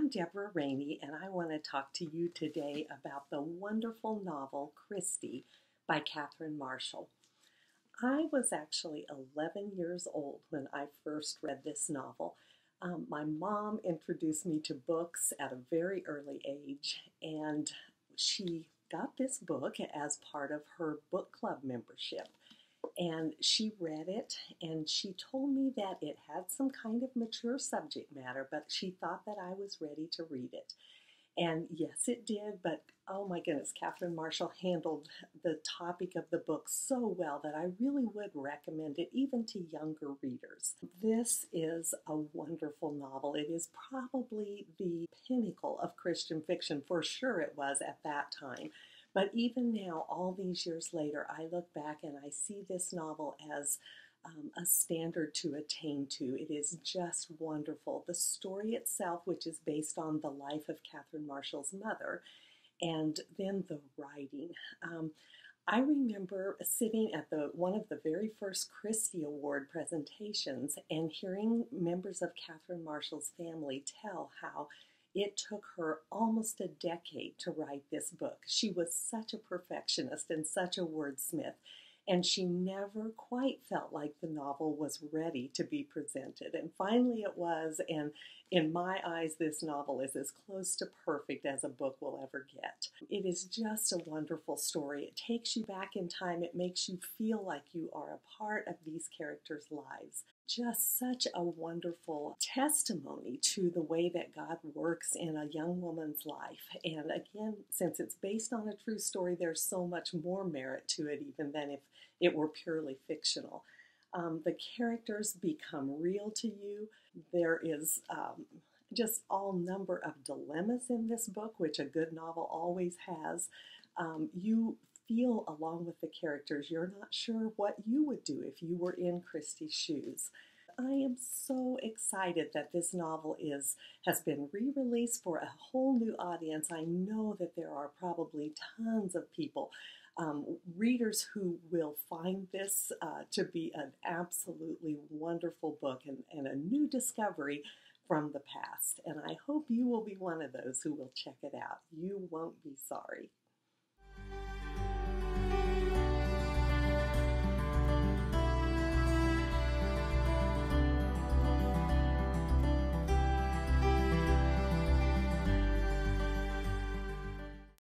I'm Deborah Raney, and I want to talk to you today about the wonderful novel Christy by Catherine Marshall. I was actually 11 years old when I first read this novel. My mom introduced me to books at a very early age, and she got this book as part of her book club membership. And she read it, and she told me that it had some kind of mature subject matter, but she thought that I was ready to read it. And yes, it did, but oh my goodness, Catherine Marshall handled the topic of the book so well that I really would recommend it even to younger readers. This is a wonderful novel. It is probably the pinnacle of Christian fiction. For sure it was at that time. But even now, all these years later, I look back and I see this novel as a standard to attain to. It is just wonderful. The story itself, which is based on the life of Catherine Marshall's mother, and then the writing. I remember sitting at one of the very first Christy Award presentations and hearing members of Catherine Marshall's family tell how it took her almost a decade to write this book. She was such a perfectionist and such a wordsmith, and she never quite felt like the novel was ready to be presented. And finally it was, and in my eyes, this novel is as close to perfect as a book will ever get. It is just a wonderful story. It takes you back in time. It makes you feel like you are a part of these characters' lives. Just such a wonderful testimony to the way that God works in a young woman's life. And again, since it's based on a true story, there's so much more merit to it even than if it were purely fictional. The characters become real to you. There is just all number of dilemmas in this book, which a good novel always has. You feel along with the characters. You're not sure what you would do if you were in Christy's shoes. I am so excited that this novel has been re-released for a whole new audience. I know that there are probably tons of people, readers who will find this to be an absolutely wonderful book and a new discovery from the past. And I hope you will be one of those who will check it out. You won't be sorry.